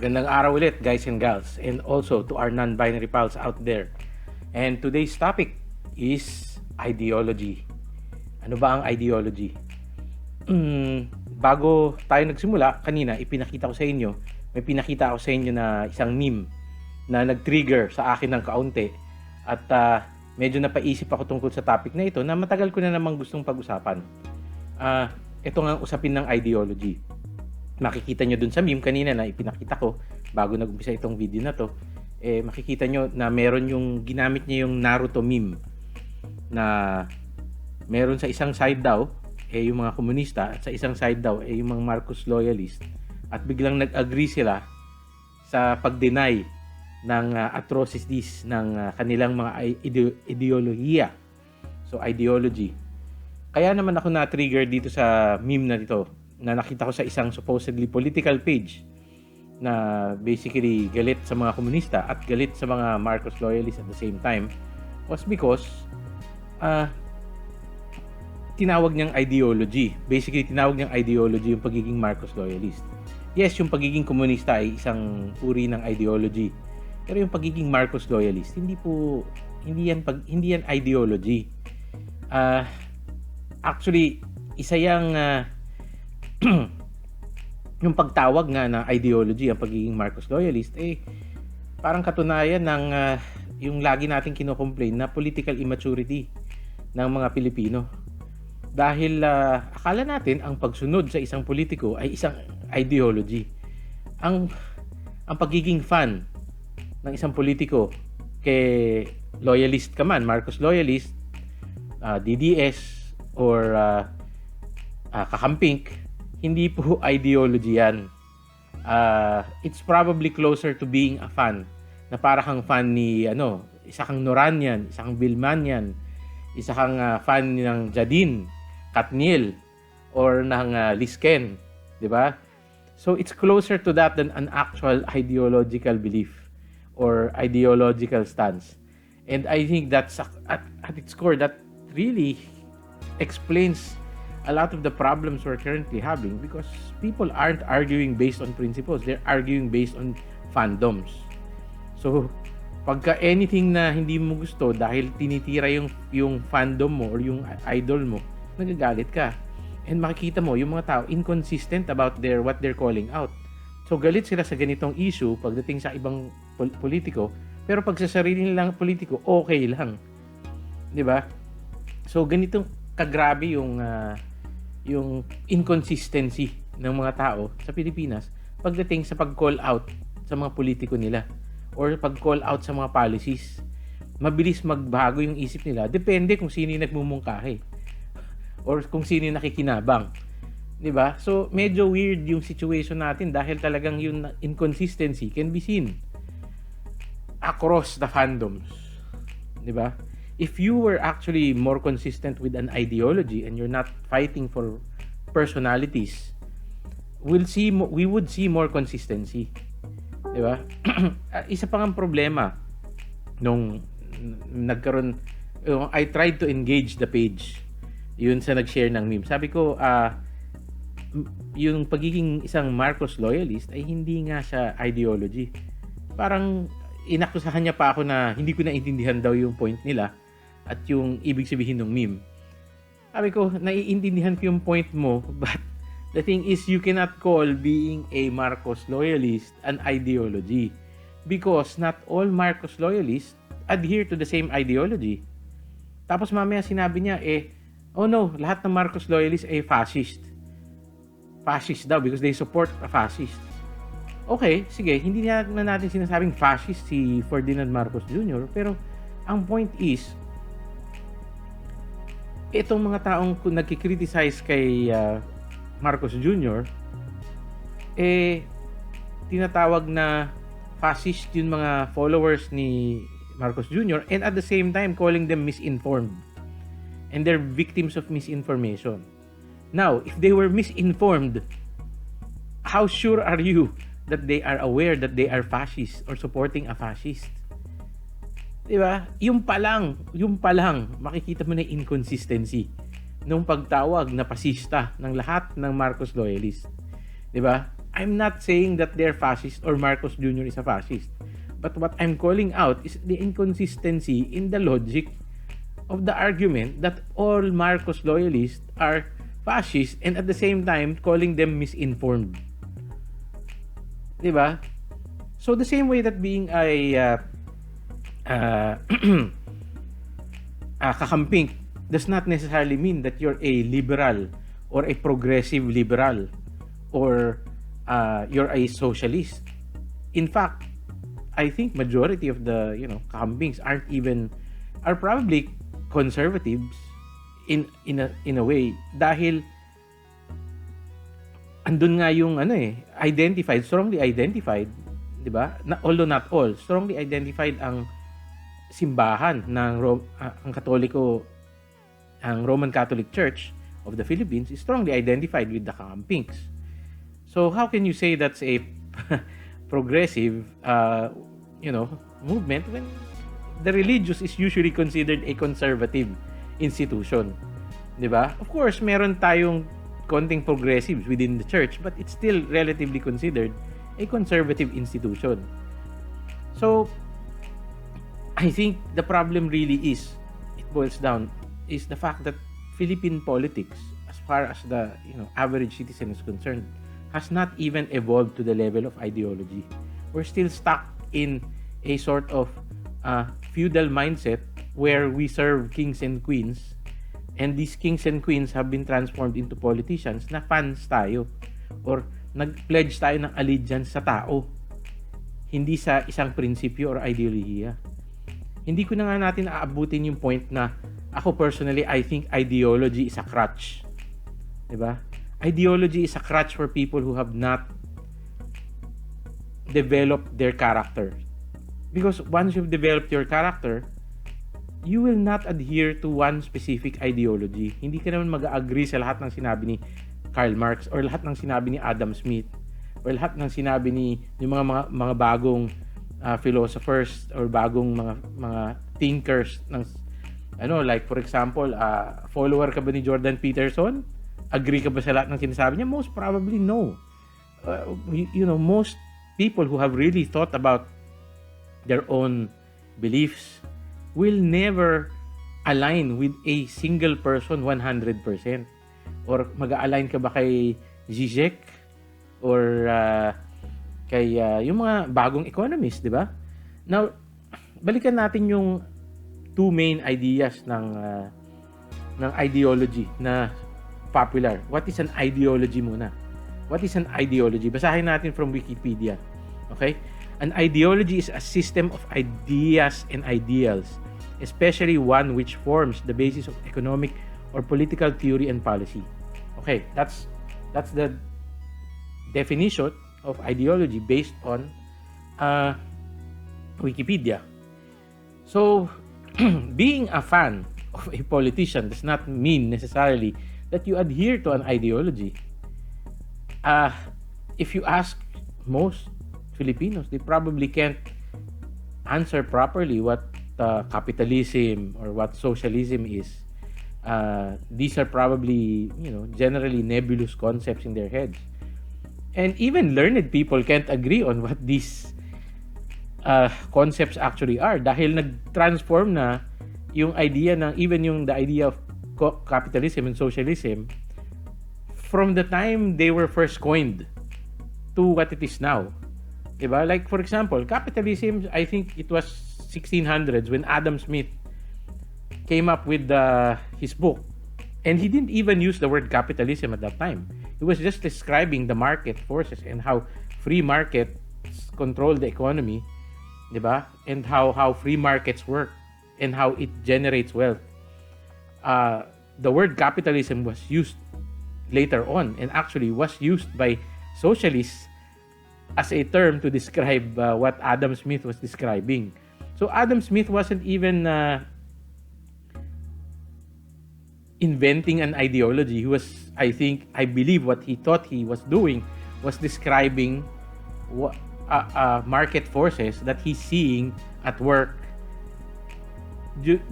Magandang araw ulit, guys and gals, and also to our non-binary pals out there. And today's topic is ideology. Ano ba ang ideology? Bago tayo nagsimula, kanina may pinakita ako sa inyo na isang meme na nag-trigger sa akin ng kaunti at medyo napaisip ako tungkol sa topic na ito na matagal ko na namang gustong pag-usapan. Ito nga usapin ng ideology. Makikita nyo dun sa meme kanina na ipinakita ko bago nag-umpisa itong video na to, makikita nyo na meron yung ginamit niya yung Naruto meme na meron sa isang side daw yung mga komunista at sa isang side daw yung mga Marcos Loyalist at biglang nag-agree sila sa pag-deny ng atrocities ng kanilang mga ideolohiya. So ideology. Kaya naman ako na-trigger dito sa meme na ito na nakita ko sa isang supposedly political page na basically galit sa mga komunista at galit sa mga Marcos Loyalists at the same time was because tinawag niyang ideology. Basically, tinawag niyang ideology yung pagiging Marcos Loyalist. Yes, yung pagiging komunista ay isang uri ng ideology. Pero yung pagiging Marcos Loyalist, hindi yan ideology. Actually, isa yang yung pagtawag nga na ideology ang pagiging Marcos Loyalist parang katunayan ng yung lagi nating kino-complain na political immaturity ng mga Pilipino. Dahil akala natin ang pagsunod sa isang politiko ay isang ideology. Ang pagiging fan ng isang politiko kay loyalist ka man, Marcos Loyalist, DDS or Kakampink, hindi po ideology yan. It's probably closer to being a fan. Na para kang fan ni isa kang Noranyan, isa kang Bilmanyan, isa kang fan ng Jadine, Katniel, or ng Lisken, di ba? So it's closer to that than an actual ideological belief or ideological stance. And I think that's at its core that really explains a lot of the problems we're currently having because people aren't arguing based on principles, they're arguing based on fandoms. So pagka anything na hindi mo gusto dahil tinitira yung fandom mo or yung idol mo, nagagalit ka. And makikita mo yung mga tao inconsistent about what they're calling out. So galit sila sa ganitong issue pagdating sa ibang politiko, pero pag sa sarili nilang politiko, okay lang. 'Di ba? So ganitong kagrabe yung inconsistency ng mga tao sa Pilipinas pagdating sa pag-call out sa mga politiko nila or pag-call out sa mga policies. Mabilis magbago yung isip nila. Depende kung sino yung nagmumungkahi or kung sino yung nakikinabang. 'Di ba? So, medyo weird yung situation natin dahil talagang yung inconsistency can be seen across the fandoms. 'Di ba? If you were actually more consistent with an ideology and you're not fighting for personalities, we would see more consistency. 'Di ba? Isa pa ngang problema nung nagkaroon, I tried to engage the page. Yun sa nag-share ng meme. Sabi ko, yung pagiging isang Marcos Loyalist ay hindi nga siya ideology. Parang inakusahan niya pa ako na hindi ko naintindihan daw yung point nila at yung ibig sabihin ng meme. Sabi ko, naiintindihan ko yung point mo, but the thing is, you cannot call being a Marcos Loyalist an ideology because not all Marcos Loyalists adhere to the same ideology. Tapos mamaya sinabi niya, oh no, lahat ng Marcos Loyalists ay fascist. Fascist daw because they support a fascist. Okay, sige, hindi na natin sinasabing fascist si Ferdinand Marcos Jr. Pero ang point is, itong mga taong nagki-criticize kay Marcos Jr. Tinatawag na fascist yung mga followers ni Marcos Jr. and at the same time calling them misinformed. And they're victims of misinformation. Now, if they were misinformed, how sure are you that they are aware that they are fascist or supporting a fascist? Diba? Yung pa lang, makikita mo na inconsistency nung pagtawag na pasista ng lahat ng Marcos Loyalist. 'Di ba? I'm not saying that they're fascist or Marcos Jr. is a fascist. But what I'm calling out is the inconsistency in the logic of the argument that all Marcos loyalists are fascist and at the same time calling them misinformed. Diba? So the same way that being uh, Kakampink does not necessarily mean that you're a liberal or a progressive liberal or you're a socialist. In fact, I think majority of the Kakampinks are probably conservatives in a way dahil andun nga yung strongly identified, 'di ba? Although not all, strongly identified ang simbahan ng ang Katoliko, ang Roman Catholic Church of the Philippines is strongly identified with the Kakampinks. So how can you say that's a progressive movement when the religious is usually considered a conservative institution, 'di ba? Of course, meron tayong konting progressives within the church, but it's still relatively considered a conservative institution. So I think the problem really it boils down is the fact that Philippine politics, as far as the average citizen is concerned, has not even evolved to the level of ideology. We're still stuck in a sort of feudal mindset where we serve kings and queens, and these kings and queens have been transformed into politicians na fans tayo or nag-pledge tayo ng allegiance sa tao, hindi sa isang prinsipyo or ideolohiya. Hindi ko na nga natin aabutin yung point na ako personally, I think ideology is a crutch. Diba? Ideology is a crutch for people who have not developed their character. Because once you've developed your character, you will not adhere to one specific ideology. Hindi ka naman mag-agree sa lahat ng sinabi ni Karl Marx or lahat ng sinabi ni Adam Smith or lahat ng sinabi ni yung mga bagong philosophers or bagong mga thinkers ng like for example, follower ka ba ni Jordan Peterson? Agree ka ba sa lahat ng sinasabi niya? Most probably no. Most people who have really thought about their own beliefs will never align with a single person 100%. Or mag-align ka ba kay Zizek or kay yung mga bagong economists, di ba? Now, balikan natin yung two main ideas ng ideology na popular. What is an ideology muna? What is an ideology? Basahin natin from Wikipedia. Okay? An ideology is a system of ideas and ideals, especially one which forms the basis of economic or political theory and policy. Okay, that's the definition of ideology based on Wikipedia. So, being a fan of a politician does not mean necessarily that you adhere to an ideology. If you ask most Filipinos, they probably can't answer properly what capitalism or what socialism is. These are probably, generally nebulous concepts in their heads. And even learned people can't agree on what these concepts actually are dahil nag-transform na yung idea ng the idea of capitalism and socialism from the time they were first coined to what it is now. Diba? Like for example, capitalism, I think it was 1600s when Adam Smith came up with his book. And he didn't even use the word capitalism at that time. He was just describing the market forces and how free markets control the economy, diba? And how free markets work and how it generates wealth. The word capitalism was used later on and actually was used by socialists as a term to describe what Adam Smith was describing. So Adam Smith wasn't even inventing an ideology. He was, I believe what he thought he was doing was describing market forces that he's seeing at work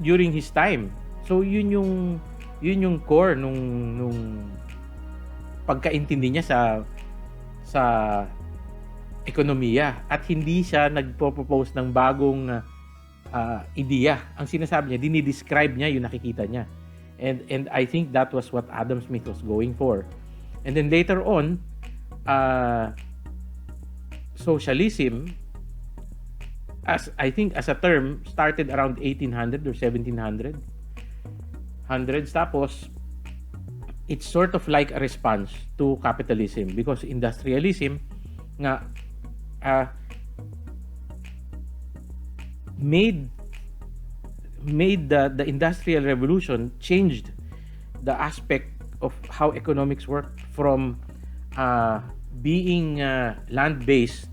during his time. So yun yung core nung pagkaintindi niya sa ekonomiya at hindi siya nagpo-propose ng bagong ideya. Ang sinasabi niya, dinidescribe niya yung nakikita niya. And I think that was what Adam Smith was going for. And then later on, socialism, as I think as a term, started around 1800 or 1700. Hundreds, tapos it's sort of like a response to capitalism because industrialism nga made the industrial revolution, changed the aspect of how economics worked from being land-based,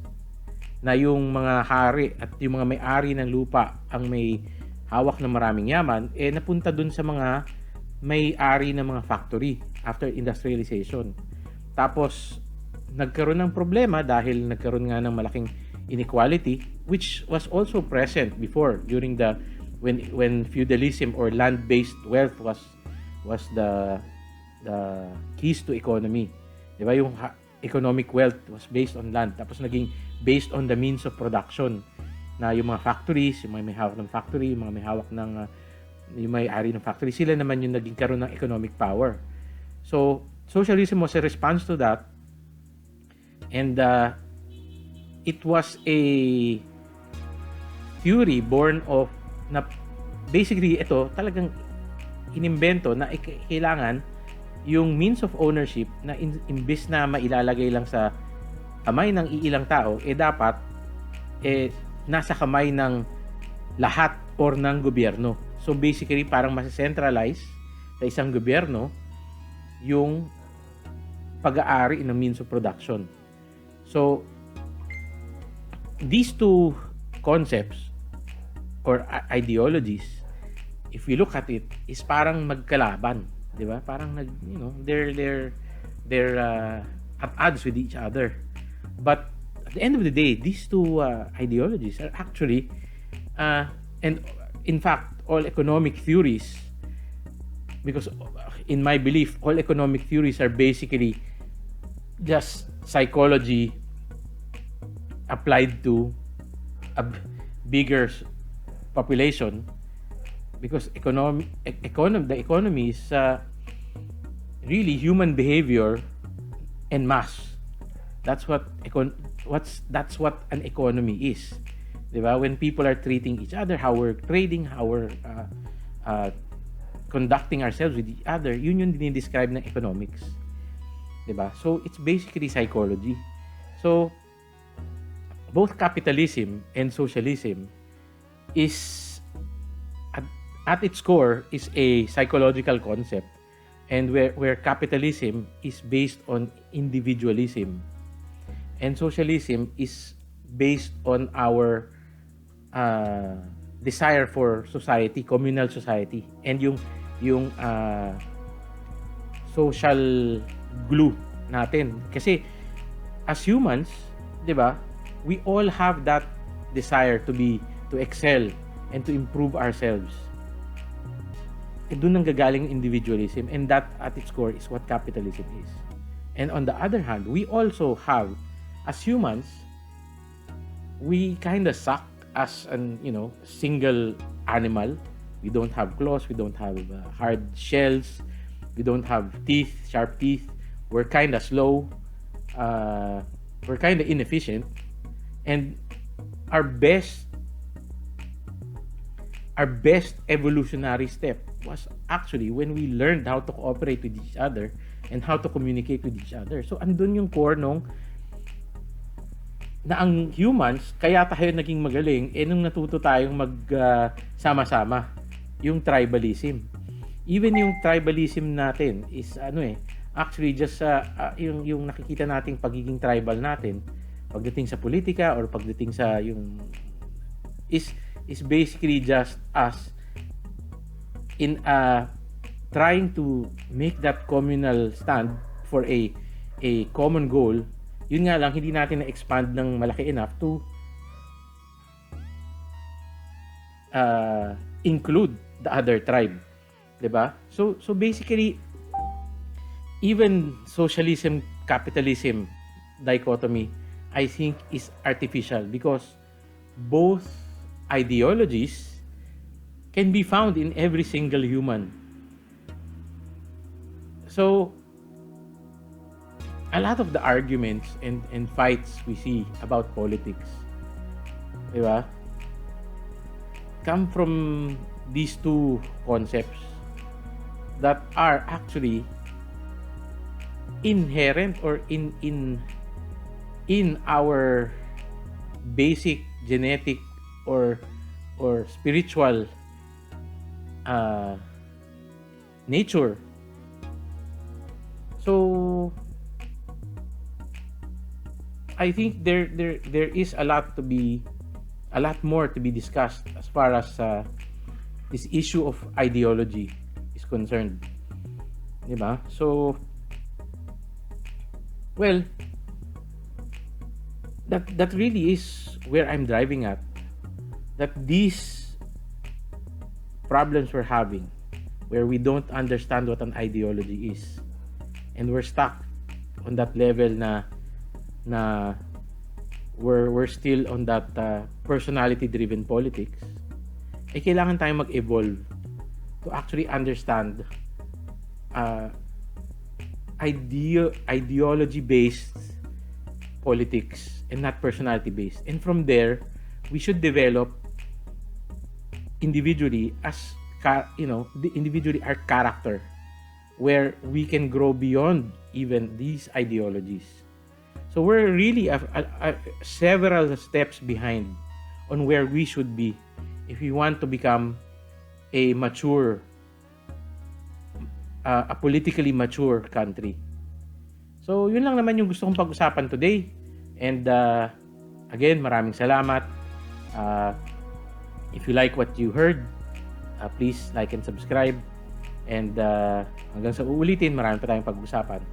na yung mga hari at yung mga may-ari ng lupa ang may hawak ng maraming yaman, napunta dun sa mga may-ari ng mga factory after industrialization. Tapos nagkaroon ng problema dahil nagkaroon nga ng malaking inequality, which was also present before during the when feudalism or land-based wealth was the keys to economy. 'Di ba? Yung economic wealth was based on land, tapos naging based on the means of production, na yung mga factories, yung may hawak ng factory, yung mga may hawak ng yung may-ari ng factory, sila naman yung naging karoon ng economic power. So socialism was a response to that, and it was a theory born of na basically ito talagang inimbento na kailangan yung means of ownership na imbis na mailalagay lang sa kamay ng iilang tao, dapat nasa kamay ng lahat or ng gobyerno. So basically parang mas-centralize sa isang gobyerno yung pag-aari ng means of production. So these two concepts or ideologies, if we look at it, is parang magkalaban, 'di ba? Parang they're at odds with each other. But at the end of the day, these two ideologies are actually and in fact all economic theories, because in my belief all economic theories are basically just psychology applied to a bigger population, because the economy is really human behavior en masse. That's what an economy is, diba? When people are treating each other, how we're trading, how we're conducting ourselves with each other, yun yung dinidescribe ng economics, diba? So it's basically psychology. So both capitalism and socialism is at its core is a psychological concept, and where capitalism is based on individualism and socialism is based on our desire for society, communal society, and yung social glue natin, kasi as humans, 'di ba, we all have that desire to excel and to improve ourselves. Doon nang gagaling individualism, and that at its core is what capitalism is. And on the other hand, we also have, as humans, we kind of suck as an single animal. We don't have claws, we don't have hard shells, we don't have teeth, sharp teeth. We're kind of slow, we're kind of inefficient, and our best evolutionary step was actually when we learned how to cooperate with each other and how to communicate with each other. So andun yung core na ang humans, kaya tayo naging magaling, nung natuto tayong sama-sama, yung tribalism. Even yung tribalism natin is actually just yung nakikita nating pagiging tribal natin pagdating sa politika or pagdating sa is basically just us in trying to make that communal stand for a common goal. Yun nga lang, hindi natin na-expand ng malaki enough to include the other tribe, 'di ba? So basically, even socialism, capitalism, dichotomy, I think, is artificial because both ideologies can be found in every single human. So, a lot of the arguments and fights we see about politics, di ba, come from these two concepts that are actually inherent or in our basic genetic or spiritual uh, nature. So I think there is a lot more to be discussed as far as this issue of ideology is concerned, di ba? So, well, that really is where I'm driving at. That these problems we're having, where we don't understand what an ideology is, and we're stuck on that level na we're still on that personality-driven politics, kailangan tayong mag-evolve to actually understand ideology-based politics and not personality-based. And from there, we should develop individually individually our character, where we can grow beyond even these ideologies. So we're really several steps behind on where we should be if we want to become a mature, a politically mature country. So yun lang naman yung gusto kong pag-usapan today. And again, maraming salamat. If you like what you heard, please like and subscribe. And hanggang sa uulitin, marami pa tayong pag-usapan.